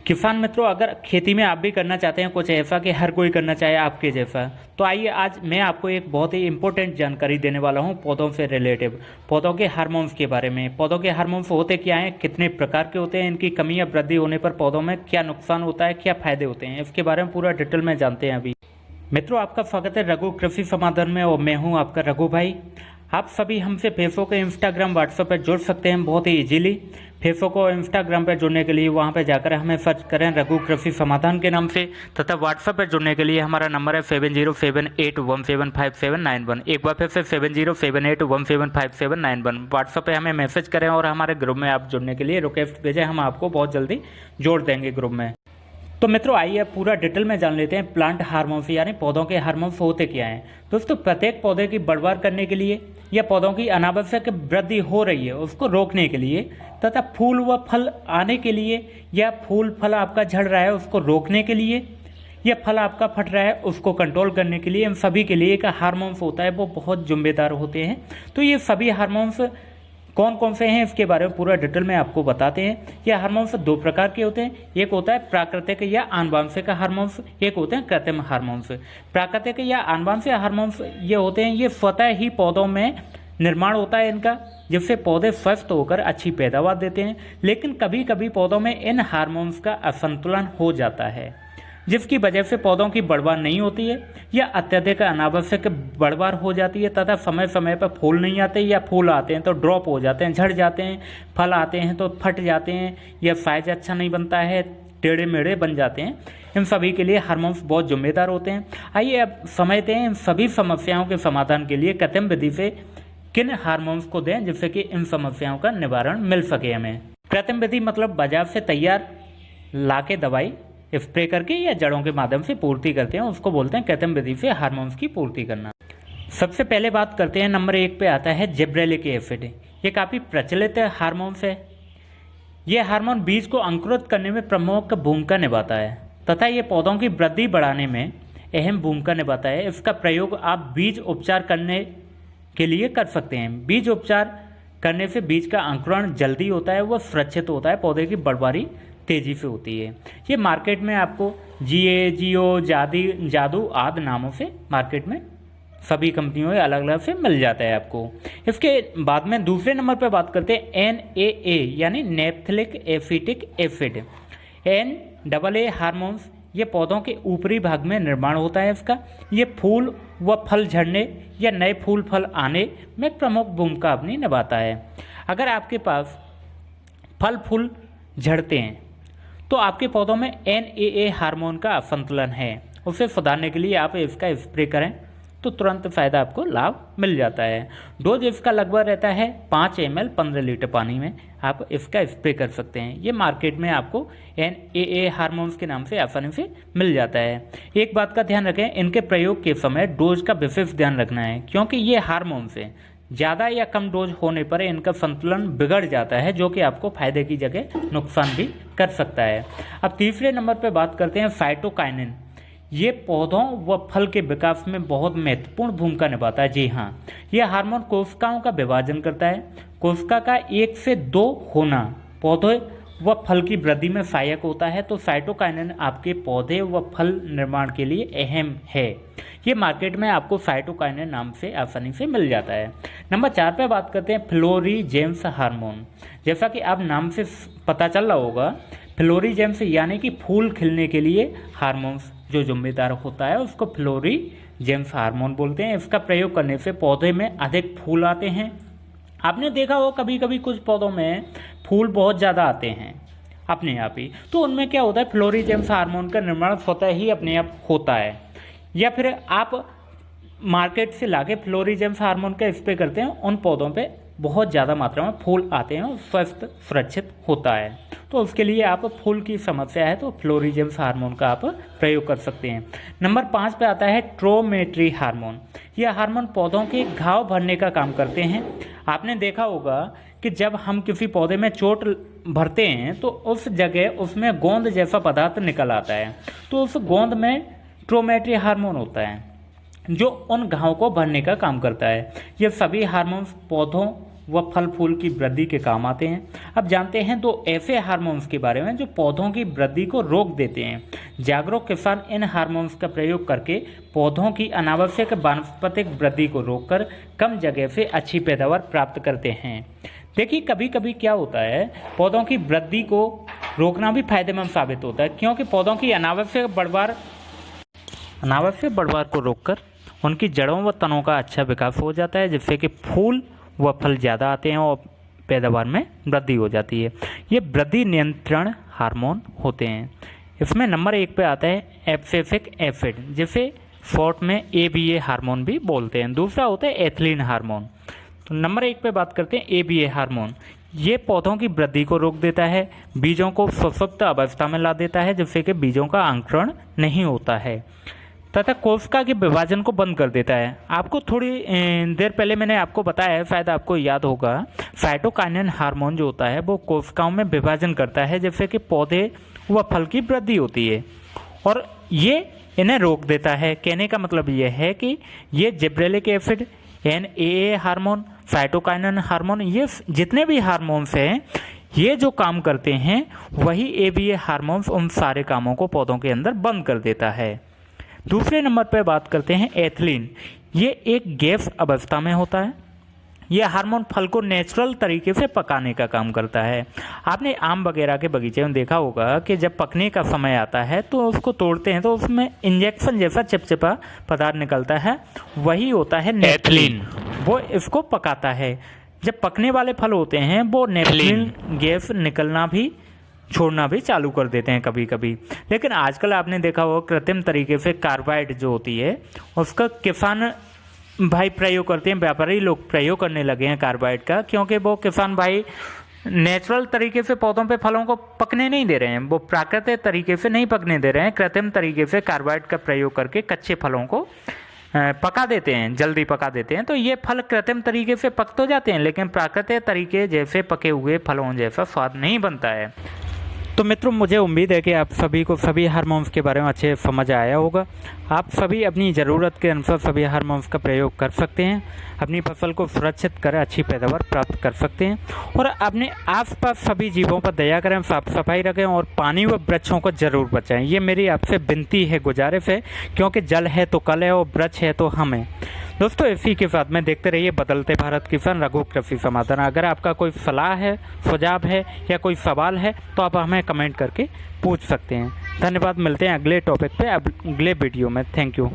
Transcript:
किसान मित्रों, अगर खेती में आप भी करना चाहते हैं कुछ ऐसा कि हर कोई करना चाहे आपके जैसा, तो आइए आज मैं आपको एक बहुत ही इंपॉर्टेंट जानकारी देने वाला हूं पौधों से रिलेटिव, पौधों के हार्मोन्स के बारे में। पौधों के हार्मोन्स होते क्या हैं, कितने प्रकार के होते हैं, इनकी कमी या वृद्धि होने पर पौधों में क्या नुकसान होता है, क्या फायदे होते हैं, इसके बारे में पूरा डिटेल में जानते हैं अभी। मित्रों, आपका स्वागत है रघु कृषि समाधान में और मैं हूँ आपका रघु भाई। आप सभी हमसे फेसबुक, इंस्टाग्राम, व्हाट्सएप पर जुड़ सकते हैं बहुत ही इजीली। फेसबुक और इंस्टाग्राम पर जुड़ने के लिए वहां पर जाकर हमें सर्च करें रघु कृषि समाधान के नाम से, तथा व्हाट्सएप पर जुड़ने के लिए हमारा नंबर है 7078175791। एक बार फिर से 7078175791। व्हाट्सएप पे हमें मैसेज करें और हमारे ग्रुप में आप जुड़ने के लिए रिक्वेस्ट भेजें, हम आपको बहुत जल्दी जोड़ देंगे ग्रुप में। तो मित्रों, आइए पूरा डिटेल में जान लेते हैं प्लांट हार्मोन्स यानी पौधों के हार्मोन्स होते क्या हैं। दोस्तों, प्रत्येक पौधे की बढ़वार करने के लिए या पौधों की अनावश्यक वृद्धि हो रही है उसको रोकने के लिए, तथा फूल व फल आने के लिए, या फूल फल आपका झड़ रहा है उसको रोकने के लिए, या फल आपका फट रहा है उसको कंट्रोल करने के लिए, इन सभी के लिए एक हार्मोन्स होता है वो बहुत जिम्मेदार होते हैं। तो ये सभी हार्मोन्स कौन कौन से हैं इसके बारे में पूरा डिटेल में आपको बताते हैं। ये हार्मोन्स दो प्रकार के होते हैं, एक होता है प्राकृतिक या आनुवंशिक हार्मोन्स, एक होते हैं कृत्रिम हार्मोन्स। प्राकृतिक या आनुवंशिक हार्मोन्स ये होते हैं, ये स्वतः ही पौधों में निर्माण होता है इनका, जिससे पौधे स्वस्थ होकर अच्छी पैदावार देते हैं। लेकिन कभी कभी पौधों में इन हार्मोन्स का असंतुलन हो जाता है, जिसकी वजह से पौधों की बढ़वार नहीं होती है या अत्यधिक अनावश्यक बढ़वार हो जाती है, तथा समय समय पर फूल नहीं आते, या फूल आते हैं तो ड्रॉप हो जाते हैं, झड़ जाते हैं, फल आते हैं तो फट जाते हैं, या साइज अच्छा नहीं बनता है, टेढ़े मेढ़े बन जाते हैं। इन सभी के लिए हार्मोन्स बहुत जिम्मेदार होते हैं। आइए अब समझते हैं इन सभी समस्याओं के समाधान के लिए कृत्रिम विधि से किन हार्मोन्स को दें जिससे कि इन समस्याओं का निवारण मिल सके हमें। कृत्रिम विधि मतलब बाजार से तैयार लाके दवाई स्प्रे करके या जड़ों के माध्यम से पूर्ति करते हैं, उसको बोलते हैं कृत्रिम विधि से हार्मोन्स की पूर्ति करना। सबसे पहले बात करते हैं, नंबर 1 पे आता है जिब्रेलिक एसिड। ये काफ़ी प्रचलित हार्मोन्स है। ये हार्मोन बीज को अंकुरित करने में प्रमुख भूमिका निभाता है तथा ये पौधों की वृद्धि बढ़ाने में अहम भूमिका निभाता है। इसका प्रयोग आप बीज उपचार करने के लिए कर सकते हैं। बीज उपचार करने से बीज का अंकुरण जल्दी होता है, वह सुरक्षित होता है, पौधे की बढ़वारी तेजी से होती है। ये मार्केट में आपको जियो, जादू आदि नामों से मार्केट में सभी कंपनियों में अलग अलग से मिल जाता है आपको। इसके बाद में दूसरे नंबर पर बात करते हैं NAA यानी नैप्थलिक एसिटिक एसिड। NAA हार्मोन्स ये पौधों के ऊपरी भाग में निर्माण होता है इसका। ये फूल व फल झड़ने या नए फूल फल आने में प्रमुख भूमिका अपनी निभाता है। अगर आपके पास फल फूल झड़ते हैं तो आपके पौधों में NAA हार्मोन का असंतुलन है, उसे सुधारने के लिए आप इसका स्प्रे करें तो तुरंत फायदा आपको लाभ मिल जाता है। डोज इसका लगभग रहता है 5 ml 15 लीटर पानी में आप इसका स्प्रे कर सकते हैं। ये मार्केट में आपको NAA हार्मोन्स के नाम से आसानी से मिल जाता है। एक बात का ध्यान रखें, इनके प्रयोग के समय डोज का विशेष ध्यान रखना है, क्योंकि ये हार्मोन्स हैं, ज़्यादा या कम डोज होने पर इनका संतुलन बिगड़ जाता है, जो कि आपको फायदे की जगह नुकसान भी कर सकता है। अब तीसरे नंबर पर बात करते हैं साइटोकाइनिन। ये पौधों व फल के विकास में बहुत महत्वपूर्ण भूमिका निभाता है। जी हाँ, यह हार्मोन कोशिकाओं का विभाजन करता है। कोशिका का 1 से 2 होना पौधे व फल की वृद्धि में सहायक होता है, तो साइटोकाइनिन आपके पौधे व फल निर्माण के लिए अहम है। ये मार्केट में आपको साइटोकाइनिन नाम से आसानी से मिल जाता है। नंबर 4 पे बात करते हैं फ्लोरीजेंस हार्मोन। जैसा कि आप नाम से पता चल रहा होगा, फ्लोरीजेंस यानी कि फूल खिलने के लिए हार्मोन्स जो जिम्मेदार होता है उसको फ्लोरीजेंस हार्मोन बोलते हैं। इसका प्रयोग करने से पौधे में अधिक फूल आते हैं। आपने देखा हो कभी कभी कुछ पौधों में फूल बहुत ज़्यादा आते हैं अपने आप ही, तो उनमें क्या होता है, फ्लोरीजेंस हार्मोन का निर्माण स्वतः ही अपने आप होता है, या फिर आप मार्केट से लाके फ्लोरीजेंस हार्मोन का स्प्रे करते हैं, उन पौधों पे बहुत ज़्यादा मात्रा में फूल आते हैं और स्वस्थ सुरक्षित होता है। तो उसके लिए आप फूल की समस्या है तो फ्लोरीजेंस हार्मोन का आप प्रयोग कर सकते हैं। नंबर 5 पे आता है ट्रोमेट्री हार्मोन। यह हार्मोन पौधों के घाव भरने का काम करते हैं। आपने देखा होगा कि जब हम किसी पौधे में चोट भरते हैं तो उस जगह उसमें गोंद जैसा पदार्थ निकल आता है, तो उस गोंद में ट्रोमेट्री हार्मोन होता है जो उन घावों को भरने का काम करता है। ये सभी हार्मोन्स पौधों व फल फूल की वृद्धि के काम आते हैं। अब जानते हैं दो ऐसे हार्मोन्स के बारे में जो पौधों की वृद्धि को रोक देते हैं। जागरूक किसान इन हार्मोन्स का प्रयोग करके पौधों की अनावश्यक वानस्पतिक वृद्धि को रोककर कम जगह से अच्छी पैदावार प्राप्त करते हैं। देखिए कभी कभी क्या होता है, पौधों की वृद्धि को रोकना भी फायदेमंद साबित होता है, क्योंकि पौधों की अनावश्यक बढ़वार को रोककर उनकी जड़ों व तनों का अच्छा विकास हो जाता है, जिससे कि फूल व फल ज़्यादा आते हैं और पैदावार में वृद्धि हो जाती है। ये वृद्धि नियंत्रण हार्मोन होते हैं। इसमें नंबर 1 पे आता है एब्सिसिक एसिड, जिसे शॉर्ट में ABA हार्मोन भी बोलते हैं। दूसरा होता है एथिलीन हार्मोन। तो नंबर 1 पे बात करते हैं ABA हार्मोन। ये पौधों की वृद्धि को रोक देता है, बीजों को सुषुप्त अवस्था में ला देता है, जिससे कि बीजों का अंकुरण नहीं होता है, तथा कोशिका के विभाजन को बंद कर देता है। आपको थोड़ी देर पहले मैंने आपको बताया है, शायद आपको याद होगा, साइटोकाइनिन हार्मोन जो होता है वो कोशिकाओं में विभाजन करता है, जिससे कि पौधे व फल की वृद्धि होती है और ये इन्हें रोक देता है। कहने का मतलब ये है कि ये gibberellic acid, NAA hormone, cytokinin hormone, ये जितने भी हार्मोन्स हैं ये जो काम करते हैं वही ABA हार्मोन्स उन सारे कामों को पौधों के अंदर बंद कर देता है। दूसरे नंबर पर बात करते हैं एथिलीन। ये एक गैस अवस्था में होता है। यह हार्मोन फल को नेचुरल तरीके से पकाने का काम करता है। आपने आम वगैरह के बगीचे में देखा होगा कि जब पकने का समय आता है तो उसको तोड़ते हैं तो उसमें इंजेक्शन जैसा चिपचिपा पदार्थ निकलता है, वही होता है नेफ्थलीन। वो इसको पकाता है। जब पकने वाले फल होते हैं वो नेफ्थलीन गैस निकलना भी छोड़ना भी चालू कर देते हैं कभी कभी। लेकिन आजकल आपने देखा होगा कृत्रिम तरीके से कार्बाइड जो होती है उसका किसान भाई प्रयोग करते हैं, व्यापारी लोग प्रयोग करने लगे हैं कार्बाइड का, क्योंकि वो किसान भाई नेचुरल तरीके से पौधों पे फलों को पकने नहीं दे रहे हैं, वो प्राकृतिक तरीके से नहीं पकने दे रहे हैं, कृत्रिम तरीके से कार्बाइड का प्रयोग करके कच्चे फलों को पका देते हैं, जल्दी पका देते हैं। तो ये फल कृत्रिम तरीके से पक तो जाते हैं, लेकिन प्राकृतिक तरीके जैसे पके हुए फलों जैसा स्वाद नहीं बनता है। तो मित्रों, मुझे उम्मीद है कि आप सभी को सभी हार्मोन्स के बारे में अच्छे समझ आया होगा। आप सभी अपनी ज़रूरत के अनुसार सभी हार्मोन्स का प्रयोग कर सकते हैं, अपनी फसल को सुरक्षित कर अच्छी पैदावार प्राप्त कर सकते हैं और अपने आसपास सभी जीवों पर दया करें, साफ सफाई रखें और पानी व वृक्षों को जरूर बचाएं। ये मेरी आपसे विनती है, गुजारिश है, क्योंकि जल है तो कल है और वृक्ष है तो हम हैं। दोस्तों, इसी के साथ में देखते रहिए बदलते भारत किसान, रघु कृषि समाधान। अगर आपका कोई सलाह है, सुझाव है या कोई सवाल है तो आप हमें कमेंट करके पूछ सकते हैं। धन्यवाद। मिलते हैं अगले टॉपिक पे अगले वीडियो में। Thank you.